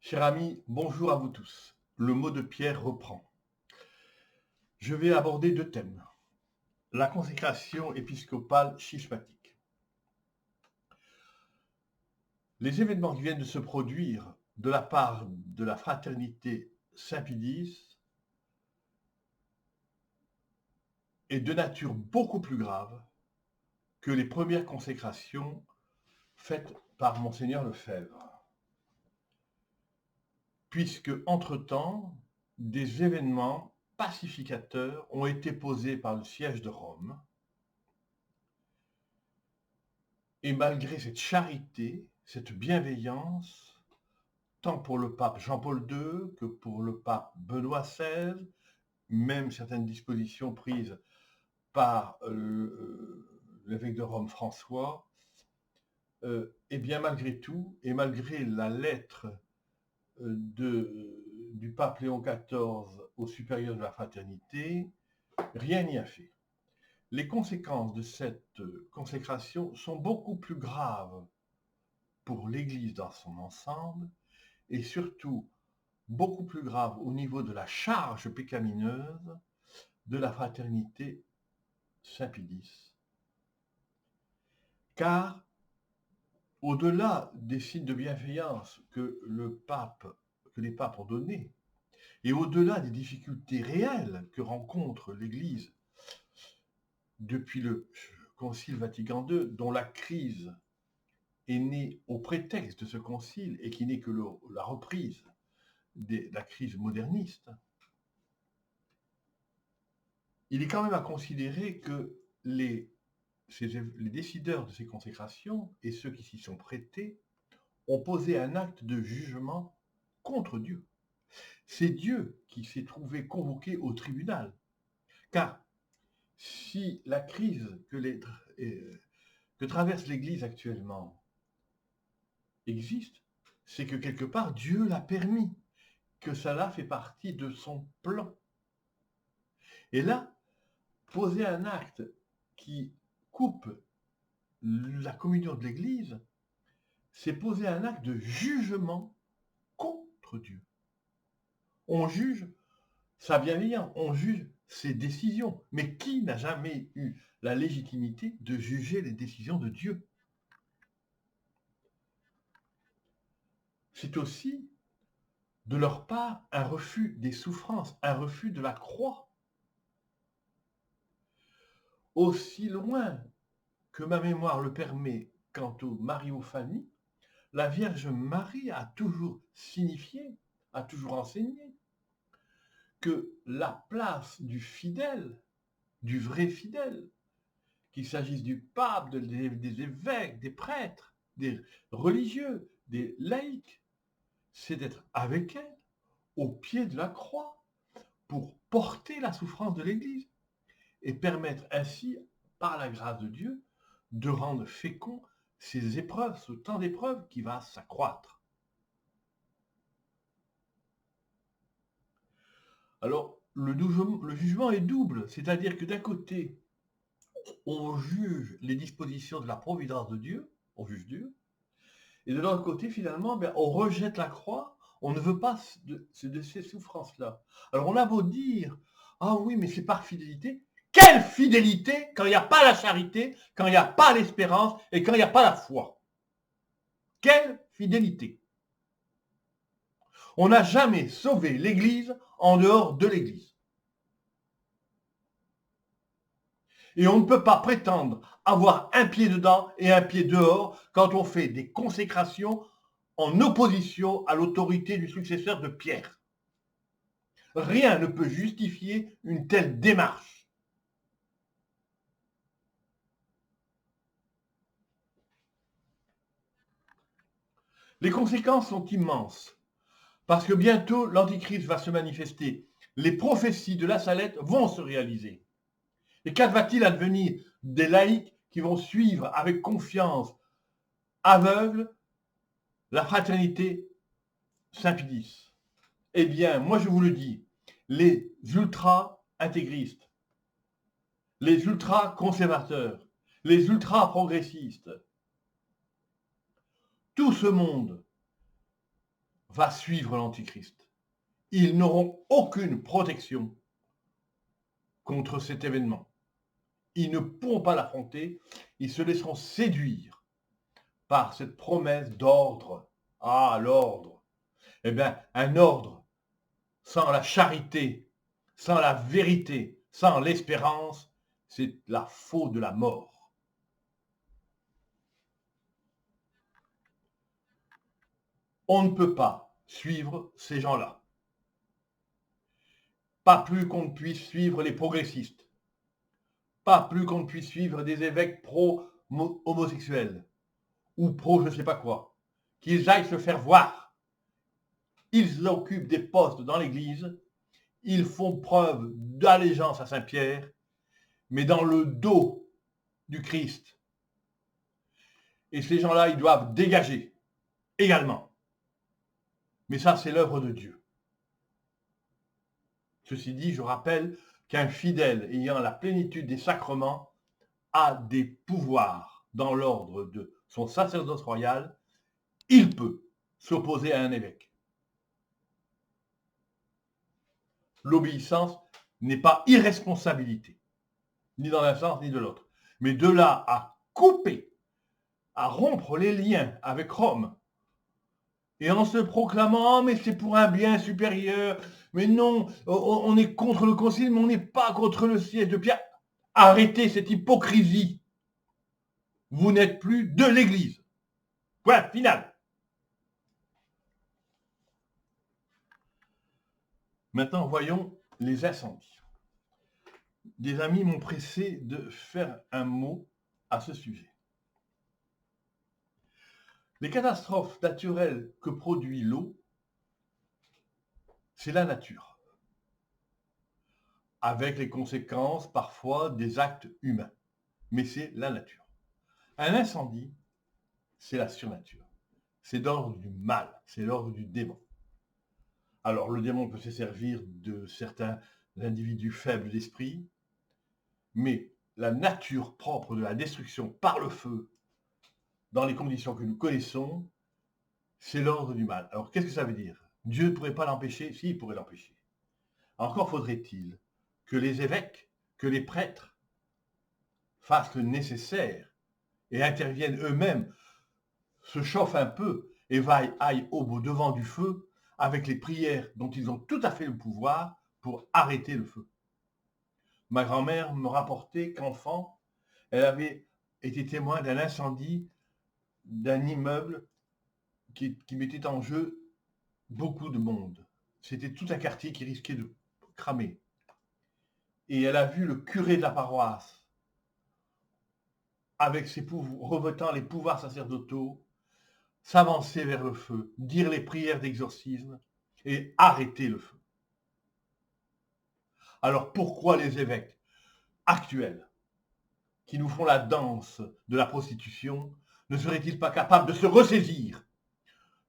Cher ami, bonjour à vous tous. Le mot de Pierre reprend. Je vais aborder deux thèmes. La consécration épiscopale schismatique. Les événements qui viennent de se produire de la part de la fraternité Saint-Pédis est de nature beaucoup plus grave que les premières consécrations faites par Monseigneur Lefebvre. Puisque, entre-temps, des événements pacificateurs ont été posés par le siège de Rome. Et malgré cette charité, cette bienveillance, tant pour le pape Jean-Paul II que pour le pape Benoît XVI, même certaines dispositions prises par l'évêque de Rome François, et bien malgré tout, et malgré la lettre du pape Léon XIV au supérieur de la fraternité, rien n'y a fait. Les conséquences de cette consécration sont beaucoup plus graves pour l'Église dans son ensemble et surtout beaucoup plus graves au niveau de la charge pécamineuse de la fraternité Saint-Pédis. Car au-delà des signes de bienveillance que les papes ont donnés, et au-delà des difficultés réelles que rencontre l'Église depuis le Concile Vatican II, dont la crise est née au prétexte de ce concile et qui n'est que la reprise de la crise moderniste, il est quand même à considérer que les décideurs de ces consécrations et ceux qui s'y sont prêtés ont posé un acte de jugement contre Dieu. C'est Dieu qui s'est trouvé convoqué au tribunal. Car si la crise que traverse l'Église actuellement existe, c'est que quelque part Dieu l'a permis, que cela fait partie de son plan. Et là, poser un acte qui coupe la communion de l'Église, c'est poser un acte de jugement contre Dieu. On juge sa bienveillance, on juge ses décisions. Mais qui n'a jamais eu la légitimité de juger les décisions de Dieu? C'est aussi, de leur part, un refus des souffrances, un refus de la croix. Aussi loin que ma mémoire le permet quant aux Mariophanies, la Vierge Marie a toujours signifié, a toujours enseigné que la place du fidèle, du vrai fidèle, qu'il s'agisse du pape, des évêques, des prêtres, des religieux, des laïcs, c'est d'être avec elle, au pied de la croix, pour porter la souffrance de l'Église et permettre ainsi, par la grâce de Dieu, de rendre fécond ces épreuves, ce temps d'épreuves qui va s'accroître. Alors, le jugement est double, c'est-à-dire que d'un côté, on juge les dispositions de la providence de Dieu, on juge Dieu, et de l'autre côté, finalement, on rejette la croix, on ne veut pas de ces souffrances-là. Alors on a beau dire, ah oui, mais c'est par fidélité. Quelle fidélité quand il n'y a pas la charité, quand il n'y a pas l'espérance et quand il n'y a pas la foi? Quelle fidélité! On n'a jamais sauvé l'Église en dehors de l'Église. Et on ne peut pas prétendre avoir un pied dedans et un pied dehors quand on fait des consécrations en opposition à l'autorité du successeur de Pierre. Rien ne peut justifier une telle démarche. Les conséquences sont immenses, parce que bientôt l'Antichrist va se manifester. Les prophéties de la Salette vont se réaliser. Et qu'adva-t-il advenir des laïcs qui vont suivre avec confiance aveugle la fraternité Saint-Pédis? Eh bien, moi je vous le dis, les ultra-intégristes, les ultra-conservateurs, les ultra-progressistes, tout ce monde va suivre l'Antichrist. Ils n'auront aucune protection contre cet événement. Ils ne pourront pas l'affronter, ils se laisseront séduire par cette promesse d'ordre. Ah, l'ordre. Eh bien, un ordre sans la charité, sans la vérité, sans l'espérance, c'est la faute de la mort. On ne peut pas suivre ces gens-là. Pas plus qu'on ne puisse suivre les progressistes. Pas plus qu'on ne puisse suivre des évêques pro-homosexuels ou pro je ne sais pas quoi. Qu'ils aillent se faire voir. Ils occupent des postes dans l'Église, ils font preuve d'allégeance à Saint-Pierre, mais dans le dos du Christ. Et ces gens-là, ils doivent dégager également. Mais ça, c'est l'œuvre de Dieu. Ceci dit, je rappelle qu'un fidèle ayant la plénitude des sacrements a des pouvoirs dans l'ordre de son sacerdoce royal. Il peut s'opposer à un évêque. L'obéissance n'est pas irresponsabilité, ni dans un sens ni de l'autre. Mais de là à couper, à rompre les liens avec Rome, et en se proclamant, mais c'est pour un bien supérieur, mais non, on est contre le concile, mais on n'est pas contre le siège de Pierre. Arrêtez cette hypocrisie. Vous n'êtes plus de l'Église. Point final. Maintenant, voyons les incendies. Des amis m'ont pressé de faire un mot à ce sujet. Les catastrophes naturelles que produit l'eau, c'est la nature, avec les conséquences parfois des actes humains, mais c'est la nature. Un incendie, c'est la surnature, c'est l'ordre du mal, c'est l'ordre du démon. Alors le démon peut se servir de certains individus faibles d'esprit, mais la nature propre de la destruction par le feu, dans les conditions que nous connaissons, c'est l'ordre du mal. Alors qu'est-ce que ça veut dire? Dieu ne pourrait pas l'empêcher? Si, il pourrait l'empêcher. Encore faudrait-il que les évêques, que les prêtres fassent le nécessaire et interviennent eux-mêmes, se chauffent un peu et aillent au devant du feu avec les prières dont ils ont tout à fait le pouvoir pour arrêter le feu. Ma grand-mère me rapportait qu'enfant, elle avait été témoin d'un incendie d'un immeuble qui mettait en jeu beaucoup de monde. C'était tout un quartier qui risquait de cramer. Et elle a vu le curé de la paroisse, avec ses revêtant les pouvoirs sacerdotaux, s'avancer vers le feu, dire les prières d'exorcisme et arrêter le feu. Alors pourquoi les évêques actuels, qui nous font la danse de la prostitution, ne seraient-ils pas capables de se ressaisir,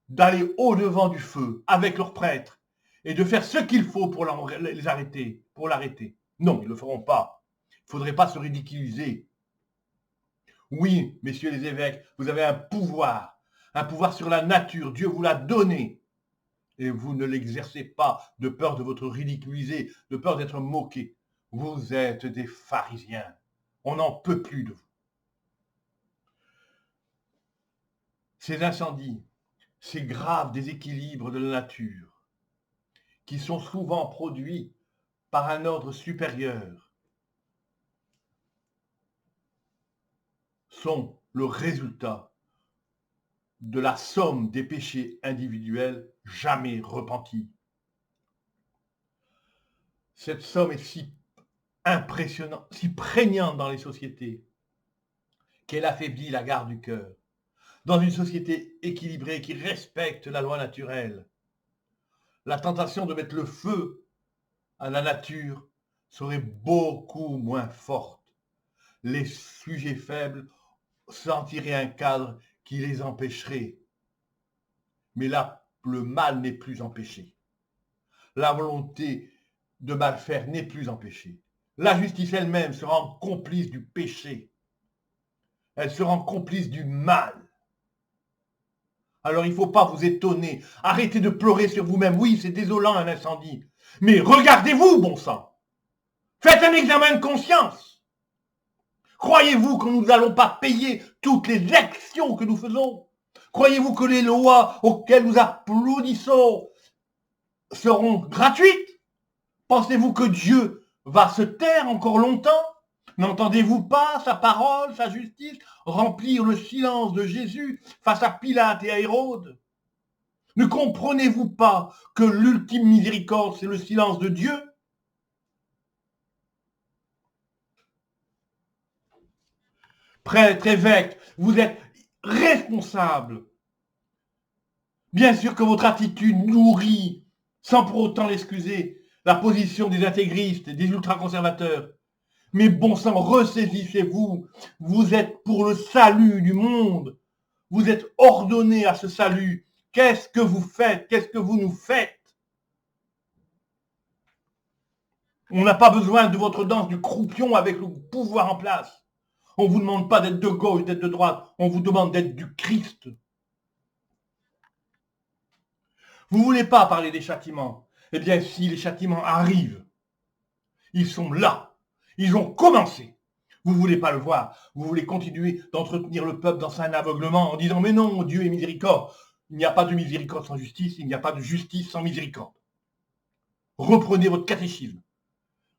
d'aller au-devant du feu avec leurs prêtres et de faire ce qu'il faut pour les arrêter, pour l'arrêter? Non, ils ne le feront pas. Il ne faudrait pas se ridiculiser. Oui, messieurs les évêques, vous avez un pouvoir sur la nature. Dieu vous l'a donné. Et vous ne l'exercez pas de peur de votre ridiculisé, de peur d'être moqué. Vous êtes des pharisiens. On n'en peut plus de vous. Ces incendies, ces graves déséquilibres de la nature, qui sont souvent produits par un ordre supérieur, sont le résultat de la somme des péchés individuels jamais repentis. Cette somme est si impressionnante, si prégnante dans les sociétés, qu'elle affaiblit la garde du cœur. Dans une société équilibrée qui respecte la loi naturelle, la tentation de mettre le feu à la nature serait beaucoup moins forte. Les sujets faibles sentiraient un cadre qui les empêcherait. Mais là, le mal n'est plus empêché. La volonté de mal faire n'est plus empêchée. La justice elle-même se rend complice du péché. Elle se rend complice du mal. Alors il ne faut pas vous étonner. Arrêtez de pleurer sur vous-même. Oui, c'est désolant un incendie. Mais regardez-vous, bon sang. Faites un examen de conscience. Croyez-vous que nous n'allons pas payer toutes les actions que nous faisons? Croyez-vous que les lois auxquelles nous applaudissons seront gratuites? Pensez-vous que Dieu va se taire encore longtemps? N'entendez-vous pas sa parole, sa justice remplir le silence de Jésus face à Pilate et à Hérode? Ne comprenez-vous pas que l'ultime miséricorde, c'est le silence de Dieu? Prêtre, évêque, vous êtes responsable. Bien sûr que votre attitude nourrit, sans pour autant l'excuser, la position des intégristes et des ultra-conservateurs. Mais bon sang, ressaisissez-vous. Vous êtes pour le salut du monde. Vous êtes ordonnés à ce salut. Qu'est-ce que vous faites? Qu'est-ce que vous nous faites? On n'a pas besoin de votre danse du croupion avec le pouvoir en place. On ne vous demande pas d'être de gauche, d'être de droite. On vous demande d'être du Christ. Vous ne voulez pas parler des châtiments. Eh bien, si les châtiments arrivent, ils sont là. Ils ont commencé. Vous ne voulez pas le voir. Vous voulez continuer d'entretenir le peuple dans un aveuglement en disant « Mais non, Dieu est miséricorde. Il n'y a pas de miséricorde sans justice. Il n'y a pas de justice sans miséricorde. » Reprenez votre catéchisme.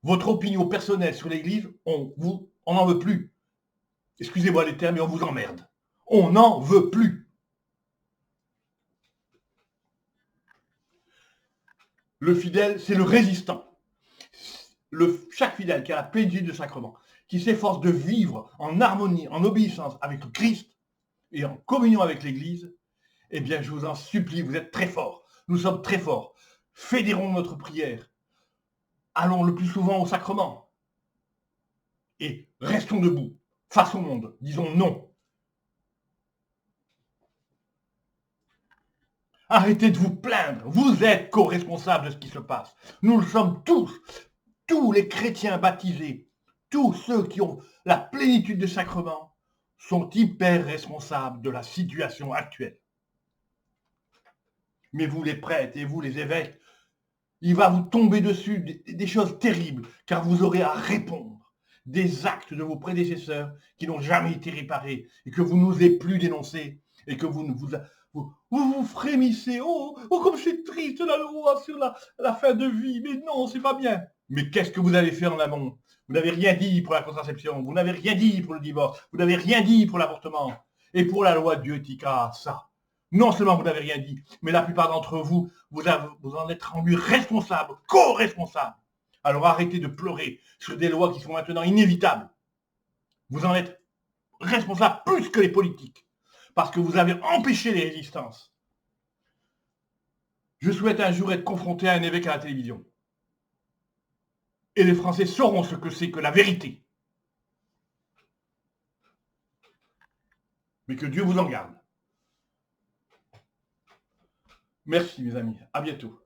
Votre opinion personnelle sur l'Église, on n'en veut plus. Excusez-moi les termes, mais on vous emmerde. On n'en veut plus. Le fidèle, c'est le résistant. Chaque fidèle qui a la plénitude de sacrement, qui s'efforce de vivre en harmonie, en obéissance avec le Christ et en communion avec l'Église, eh bien, je vous en supplie, vous êtes très forts. Nous sommes très forts. Fédérons notre prière. Allons le plus souvent au sacrement. Et restons debout, face au monde. Disons non. Arrêtez de vous plaindre. Vous êtes co-responsables de ce qui se passe. Nous le sommes tous. Tous les chrétiens baptisés, tous ceux qui ont la plénitude de sacrement, sont hyper responsables de la situation actuelle. Mais vous les prêtres et vous les évêques, il va vous tomber dessus des choses terribles, car vous aurez à répondre des actes de vos prédécesseurs qui n'ont jamais été réparés et que vous n'osez plus dénoncer et que vous frémissez. Oh, comme c'est triste la loi sur la fin de vie. Mais non, c'est pas bien. Mais qu'est-ce que vous avez fait en amont? Vous n'avez rien dit pour la contraception, vous n'avez rien dit pour le divorce, vous n'avez rien dit pour l'avortement. Et pour la loi de bioéthique, ça. Non seulement vous n'avez rien dit, mais la plupart d'entre vous, vous en êtes rendus responsables, co-responsables. Alors arrêtez de pleurer sur des lois qui sont maintenant inévitables. Vous en êtes responsables plus que les politiques, parce que vous avez empêché les résistances. Je souhaite un jour être confronté à un évêque à la télévision. Et les Français sauront ce que c'est que la vérité. Mais que Dieu vous en garde. Merci mes amis, à bientôt.